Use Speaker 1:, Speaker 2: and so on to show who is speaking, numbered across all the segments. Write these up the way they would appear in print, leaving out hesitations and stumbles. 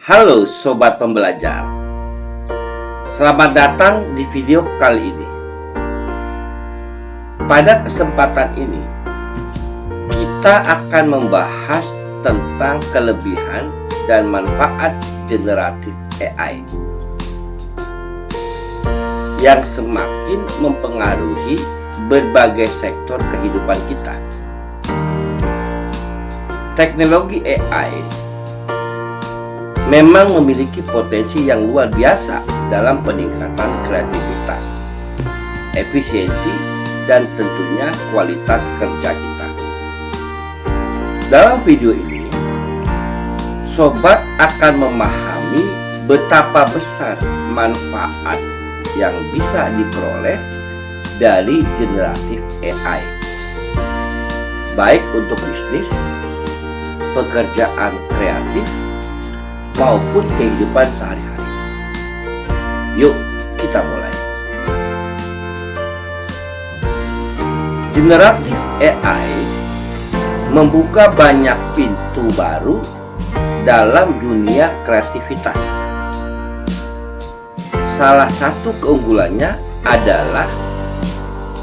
Speaker 1: Halo Sobat Pembelajar, selamat datang di video kali ini. Pada kesempatan ini, kita akan membahas tentang kelebihan dan manfaat generatif AI yang semakin mempengaruhi berbagai sektor kehidupan kita. Teknologi AI memang memiliki potensi yang luar biasa dalam peningkatan kreativitas, efisiensi, dan tentunya kualitas kerja kita. Dalam video ini, Sobat akan memahami betapa besar manfaat yang bisa diperoleh dari generatif AI, baik untuk bisnis, pekerjaan kreatif, maupun kehidupan sehari-hari. Yuk, kita mulai. Generatif AI membuka banyak pintu baru dalam dunia kreativitas. Salah satu keunggulannya adalah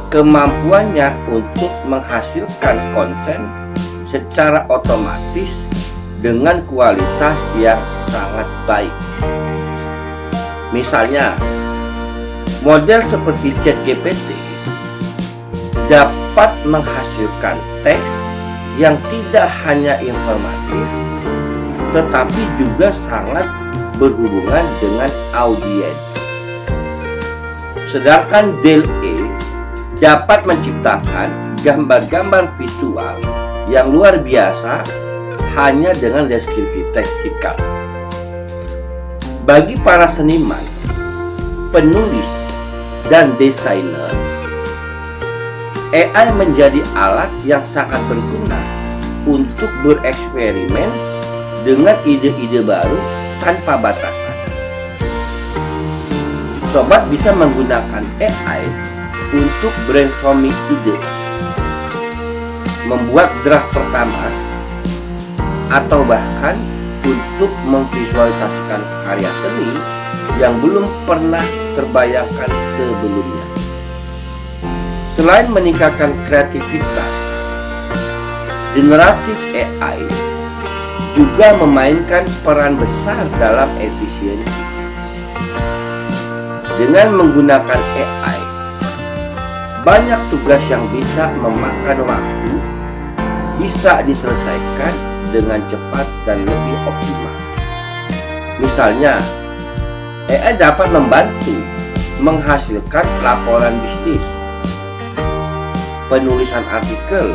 Speaker 1: kemampuannya untuk menghasilkan konten secara otomatis dengan kualitas yang sangat baik. Misalnya, model seperti ChatGPT dapat menghasilkan teks yang tidak hanya informatif, tetapi juga sangat berhubungan dengan audiens. Sedangkan DALL-E dapat menciptakan gambar-gambar visual yang luar biasa hanya dengan deskripsi teks singkat. Bagi para seniman, penulis, dan desainer, AI menjadi alat yang sangat berguna untuk bereksperimen dengan ide-ide baru tanpa batasan. Sobat bisa menggunakan AI untuk brainstorming ide, membuat draft pertama, atau bahkan untuk memvisualisasikan karya seni yang belum pernah terbayangkan sebelumnya. Selain meningkatkan kreativitas, generatif AI juga memainkan peran besar dalam efisiensi. Dengan menggunakan AI, banyak tugas yang bisa memakan waktu bisa diselesaikan dengan cepat dan lebih optimal. Misalnya, AI dapat membantu menghasilkan laporan bisnis, penulisan artikel,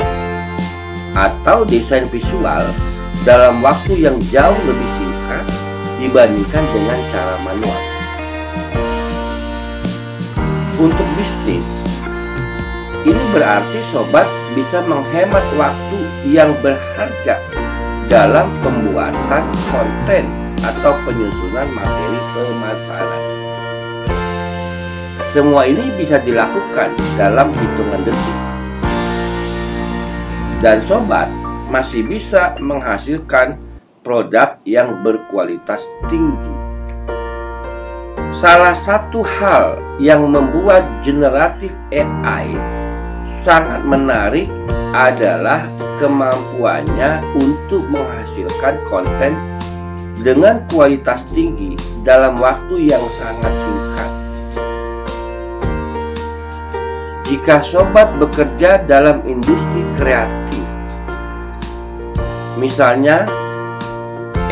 Speaker 1: atau desain visual dalam waktu yang jauh lebih singkat dibandingkan dengan cara manual. Untuk bisnis, ini berarti sobat bisa menghemat waktu yang berharga dalam pembuatan konten atau penyusunan materi pemasaran. Semua ini bisa dilakukan dalam hitungan detik. Dan sobat masih bisa menghasilkan produk yang berkualitas tinggi. Salah satu hal yang membuat generatif AI sangat menarik adalah kemampuannya untuk menghasilkan konten dengan kualitas tinggi dalam waktu yang sangat singkat. Jika sobat bekerja dalam industri kreatif, misalnya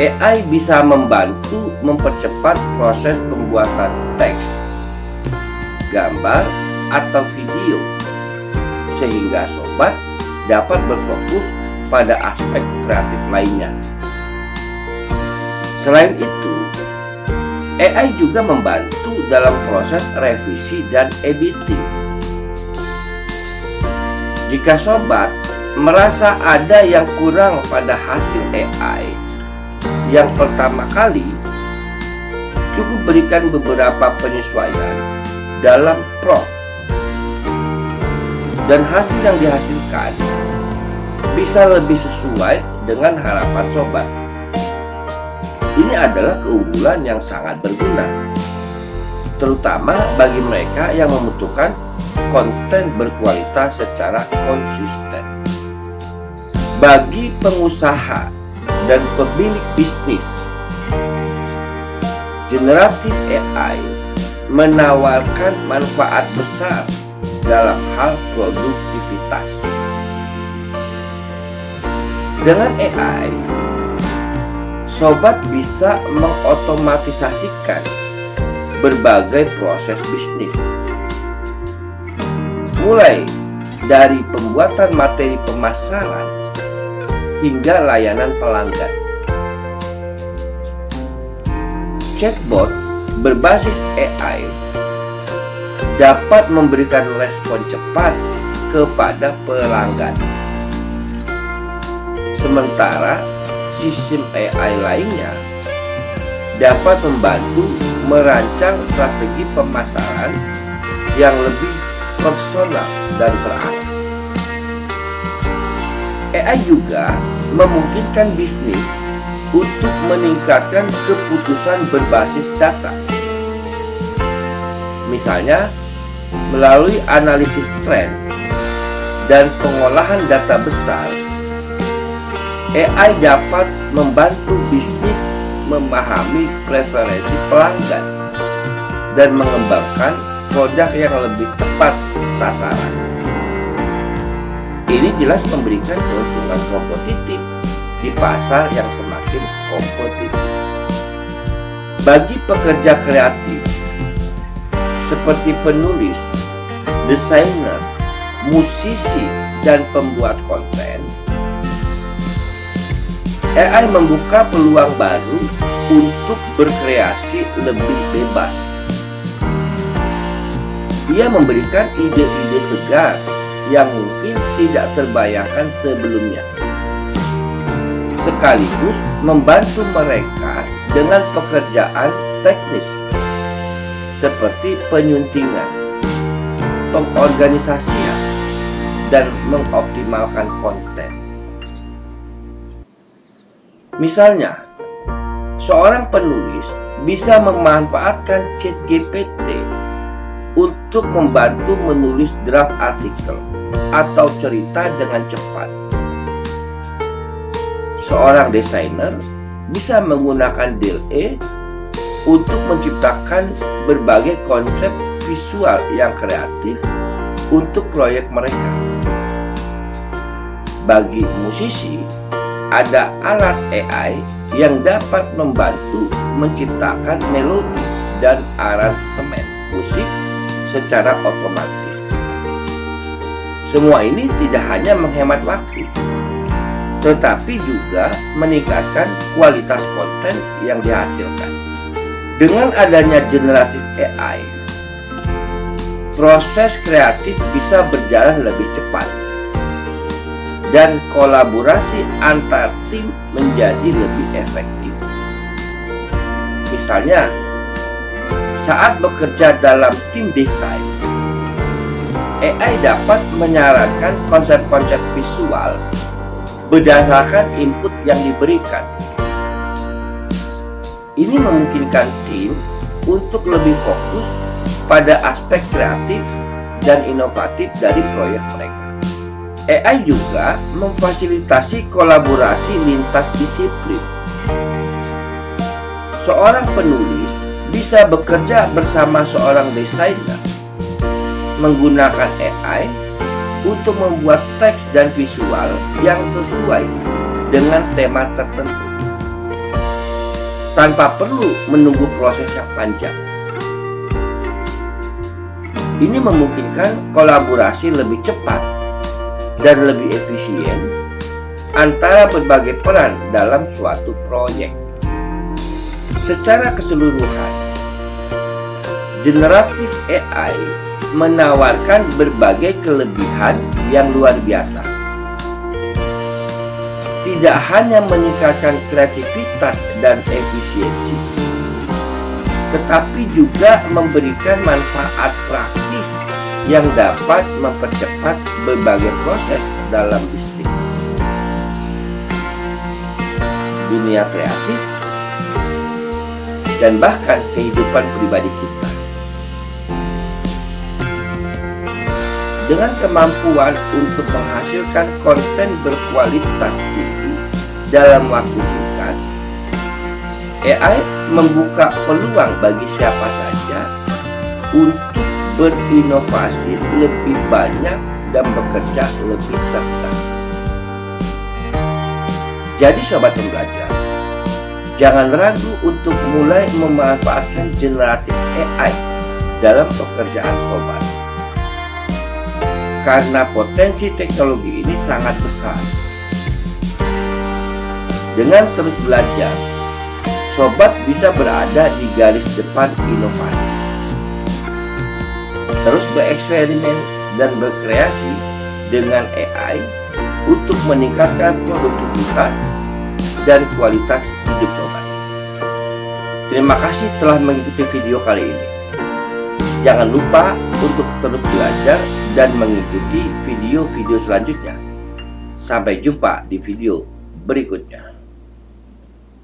Speaker 1: AI bisa membantu mempercepat proses pembuatan teks, gambar, atau video, sehingga sobat dapat berfokus pada aspek kreatif lainnya. Selain itu, AI juga membantu dalam proses revisi dan editing. Jika sobat merasa ada yang kurang pada hasil AI yang pertama kali, cukup berikan beberapa penyesuaian dalam prompt, dan hasil yang dihasilkan bisa lebih sesuai dengan harapan sobat. Ini adalah keunggulan yang sangat berguna, terutama bagi mereka yang membutuhkan konten berkualitas secara konsisten. Bagi pengusaha dan pemilik bisnis, generatif AI menawarkan manfaat besar dalam hal produktivitas. Dengan AI, sobat bisa mengotomatisasikan berbagai proses bisnis, mulai dari pembuatan materi pemasaran hingga layanan pelanggan. Chatbot berbasis AI dapat memberikan respon cepat kepada pelanggan. Sementara sistem AI lainnya dapat membantu merancang strategi pemasaran yang lebih personal dan terarah. AI juga memungkinkan bisnis untuk meningkatkan keputusan berbasis data. Misalnya, melalui analisis tren dan pengolahan data besar, AI dapat membantu bisnis memahami preferensi pelanggan dan mengembangkan produk yang lebih tepat sasaran. Ini jelas memberikan keuntungan kompetitif di pasar yang semakin kompetitif. Bagi pekerja kreatif seperti penulis, desainer, musisi, dan pembuat konten, AI membuka peluang baru untuk berkreasi lebih bebas. Ia memberikan ide-ide segar yang mungkin tidak terbayangkan sebelumnya, sekaligus membantu mereka dengan pekerjaan teknis seperti penyuntingan, pengorganisasian, dan mengoptimalkan konten. Misalnya, seorang penulis bisa memanfaatkan ChatGPT untuk membantu menulis draft artikel atau cerita dengan cepat. Seorang desainer bisa menggunakan DALL-E untuk menciptakan berbagai konsep visual yang kreatif untuk proyek mereka. Bagi musisi, ada alat AI yang dapat membantu menciptakan melodi dan aransemen musik secara otomatis. Semua ini tidak hanya menghemat waktu, tetapi juga meningkatkan kualitas konten yang dihasilkan. Dengan adanya generatif AI, proses kreatif bisa berjalan lebih cepat dan kolaborasi antar tim menjadi lebih efektif. Misalnya, saat bekerja dalam tim desain, AI dapat menyarankan konsep-konsep visual berdasarkan input yang diberikan. Ini memungkinkan tim untuk lebih fokus pada aspek kreatif dan inovatif dari proyek mereka. AI juga memfasilitasi kolaborasi lintas disiplin. Seorang penulis bisa bekerja bersama seorang desainer, menggunakan AI untuk membuat teks dan visual yang sesuai dengan tema tertentu, tanpa perlu menunggu proses yang panjang. Ini memungkinkan kolaborasi lebih cepat dan lebih efisien antara berbagai peran dalam suatu proyek. Secara keseluruhan, generatif AI menawarkan berbagai kelebihan yang luar biasa. Tidak hanya meningkatkan kreativitas dan efisiensi, tetapi juga memberikan manfaat praktis yang dapat mempercepat berbagai proses dalam bisnis. Dunia kreatif dan bahkan kehidupan pribadi kita. Dengan kemampuan untuk menghasilkan konten berkualitas tinggi dalam waktu singkat, AI membuka peluang bagi siapa saja untuk berinovasi lebih banyak dan bekerja lebih cerdas. Jadi sobat pembelajar, jangan ragu untuk mulai memanfaatkan generatif AI dalam pekerjaan sobat. Karena potensi teknologi ini sangat besar. Dengan terus belajar, sobat bisa berada di garis depan inovasi. Terus bereksperimen dan berkreasi dengan AI untuk meningkatkan produktivitas dan kualitas hidup sobat. Terima kasih telah mengikuti video kali ini. Jangan lupa untuk terus belajar dan mengikuti video-video selanjutnya. Sampai jumpa di video berikutnya.